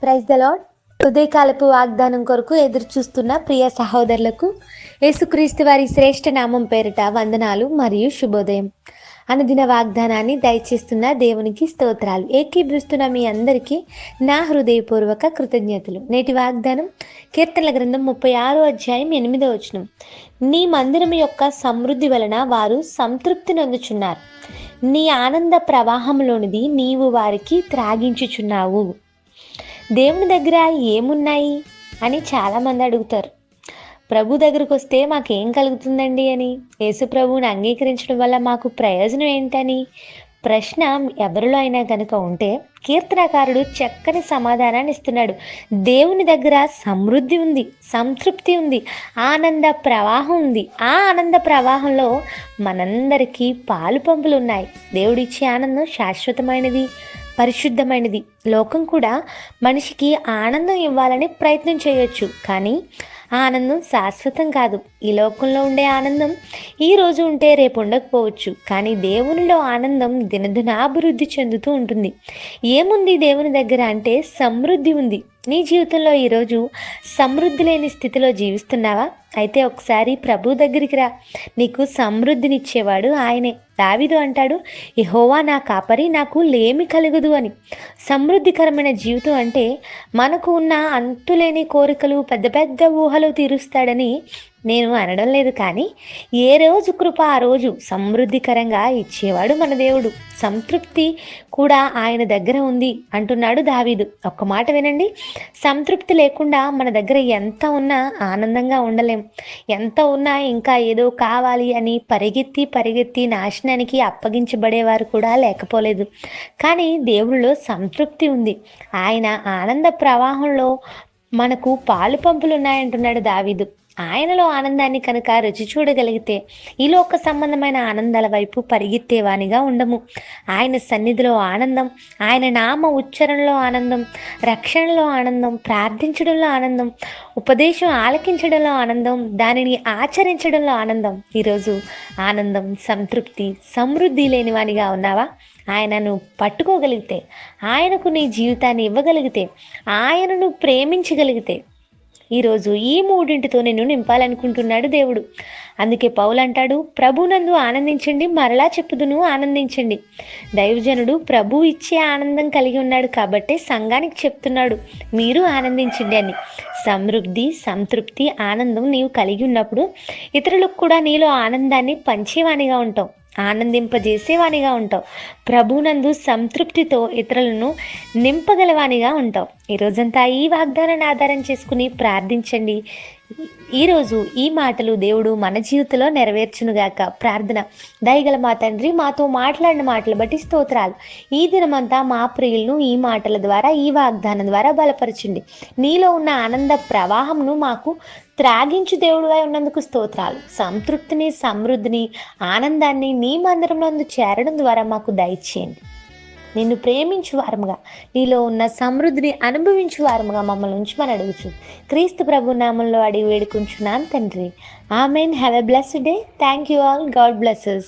Praise the lord. ఉదయకాలపు వాగ్దానం కొరకు ఎదురు చూస్తున్న ప్రియ సహోదరులకు యేసుక్రీస్తు వారి శ్రేష్ఠ నామం పేరిట వందనాలు మరియు శుభోదయం. అనుదిన వాగ్దానాన్ని దయచేస్తున్న దేవునికి స్తోత్రాలు. ఏకీభవిస్తున్న మీ అందరికీ నా హృదయపూర్వక కృతజ్ఞతలు. నేటి వాగ్దానం కీర్తనల గ్రంథం 36:8. నీ మందిరం యొక్క సమృద్ధి వలన వారు సంతృప్తి నొందుచున్నారు. నీ ఆనంద ప్రవాహంలోనిది నీవు వారికి త్రాగించుచున్నావు. దేవుని దగ్గర ఏమున్నాయి అని చాలామంది అడుగుతారు. ప్రభు దగ్గరకు వస్తే మాకేం కలుగుతుందండి అని, యేసు ప్రభువుని అంగీకరించడం వల్ల మాకు ప్రయోజనం ఏంటని ప్రశ్న ఎవరిలో అయినా కనుక ఉంటే కీర్తనకారుడు చక్కని సమాధానాన్ని ఇస్తున్నాడు. దేవుని దగ్గర సమృద్ధి ఉంది, సంతృప్తి ఉంది, ఆనంద ప్రవాహం ఉంది. ఆ ఆనంద ప్రవాహంలో మనందరికీ పాలు పంపులు ఉన్నాయి. దేవుడిచ్చే ఆనందం శాశ్వతమైనది, పరిశుద్ధమైనది. లోకం కూడా మనిషికి ఆనందం ఇవ్వాలని ప్రయత్నం చేయొచ్చు, కానీ ఆనందం శాశ్వతం కాదు. ఈ లోకంలో ఉండే ఆనందం ఈ రోజు ఉంటే రేపు ఉండకపోవచ్చు, కానీ దేవునిలో ఆనందం దినదినాభివృద్ధి చెందుతూ ఉంటుంది. ఏముంది దేవుని దగ్గర అంటే సమృద్ధి ఉంది. నీ జీవితంలో ఈరోజు సమృద్ధి లేని స్థితిలో జీవిస్తున్నావా? అయితే ఒకసారి ప్రభు దగ్గరికి రా. నీకు సమృద్ధినిచ్చేవాడు ఆయనే. దావీదు అంటాడు, యెహోవా నా కాపరి, నాకు లేమి కలుగదు అని. సమృద్ధికరమైన జీవితం అంటే మనకు ఉన్న అంతులేని కోరికలు, పెద్ద పెద్ద ఊహలు తీరుస్తాడని నేను అనడం లేదు, కానీ ఏ రోజు కృప ఆ రోజు సమృద్ధికరంగా ఇచ్చేవాడు మన దేవుడు. సంతృప్తి కూడా ఆయన దగ్గర ఉంది అంటున్నాడు దావీదు. ఒక్క మాట వినండి, సంతృప్తి లేకుండా మన దగ్గర ఎంత ఉన్నా ఆనందంగా ఉండలేం. ఎంత ఉన్నా ఇంకా ఏదో కావాలి అని పరిగెత్తి నాశనానికి అప్పగించబడేవారు కూడా లేకపోలేదు. కానీ దేవునిలో సంతృప్తి ఉంది. ఆయన ఆనంద ప్రవాహంలో మనకు పాలు పంపులు ఉన్నాయంటున్నాడు దావీదు. ఆయనలో ఆనందాన్ని కనుక రుచి చూడగలిగితే ఈ లోక సంబంధమైన ఆనందాల వైపు పరిగెత్తేవానిగా ఉండము. ఆయన సన్నిధిలో ఆనందం, ఆయన నామ ఉచ్చరణలో ఆనందం, రక్షణలో ఆనందం, ప్రార్థించడంలో ఆనందం, ఉపదేశం ఆలకించడంలో ఆనందం, దానిని ఆచరించడంలో ఆనందం. ఈరోజు ఆనందం, సంతృప్తి, సమృద్ధి లేనివానిగా ఉన్నావా? ఆయనను పట్టుకోగలిగితే, ఆయనకు నీ జీవితాన్ని ఇవ్వగలిగితే, ఆయనను ప్రేమించగలిగితే ఈరోజు ఈ మూడింటితో నిన్ను నింపాలనుకుంటున్నాడు దేవుడు. అందుకే పౌలు అంటాడు, ప్రభునందు ఆనందించండి, మరలా చెప్పుదును ఆనందించండి. దైవజనుడు ప్రభు ఇచ్చే ఆనందం కలిగి ఉన్నాడు కాబట్టి సంఘానికి చెప్తున్నాడు, మీరు ఆనందించండి అని. సమృద్ధి, సంతృప్తి, ఆనందం నీవు కలిగి ఉన్నప్పుడు ఇతరులకు కూడా నీలో ఆనందాన్ని పంచేవానిగా ఉంటావు, ఆనందింపజేసేవానిగా ఉంటావు. ప్రభునందు సంతృప్తితో ఇతరులను నింపగలవానిగా ఉంటావు. ఈరోజంతా ఈ వాగ్దానాన్ని ఆధారం చేసుకుని ప్రార్థించండి. ఈరోజు ఈ మాటలు దేవుడు మన జీవితంలో నెరవేర్చునుగాక. ప్రార్థన. దయగల మా తండ్రి, మాతో మాట్లాడిన మాటలు బట్టి స్తోత్రాలు. ఈ దినమంతా మా ప్రియులను ఈ మాటల ద్వారా, ఈ వాగ్దానం ద్వారా బలపరచండి. నీలో ఉన్న ఆనంద ప్రవాహంను మాకు త్రాగించు దేవుడుగా ఉన్నందుకు స్తోత్రాలు. సంతృప్తిని, సమృద్ధిని, ఆనందాన్ని నీ మందిరంలో చేరడం ద్వారా మాకు దయచేయండి. నిన్ను ప్రేమించు వారముగా, నీలో ఉన్న సమృద్ధిని అనుభవించు వారముగా మమ్మల్ని ఉంచమని అడుగుచు క్రీస్తు ప్రభు నామంలో అడిగి వేడుకుంటున్నాను తండ్రి. Amen. Have a blessed day. Thank you all. God bless us.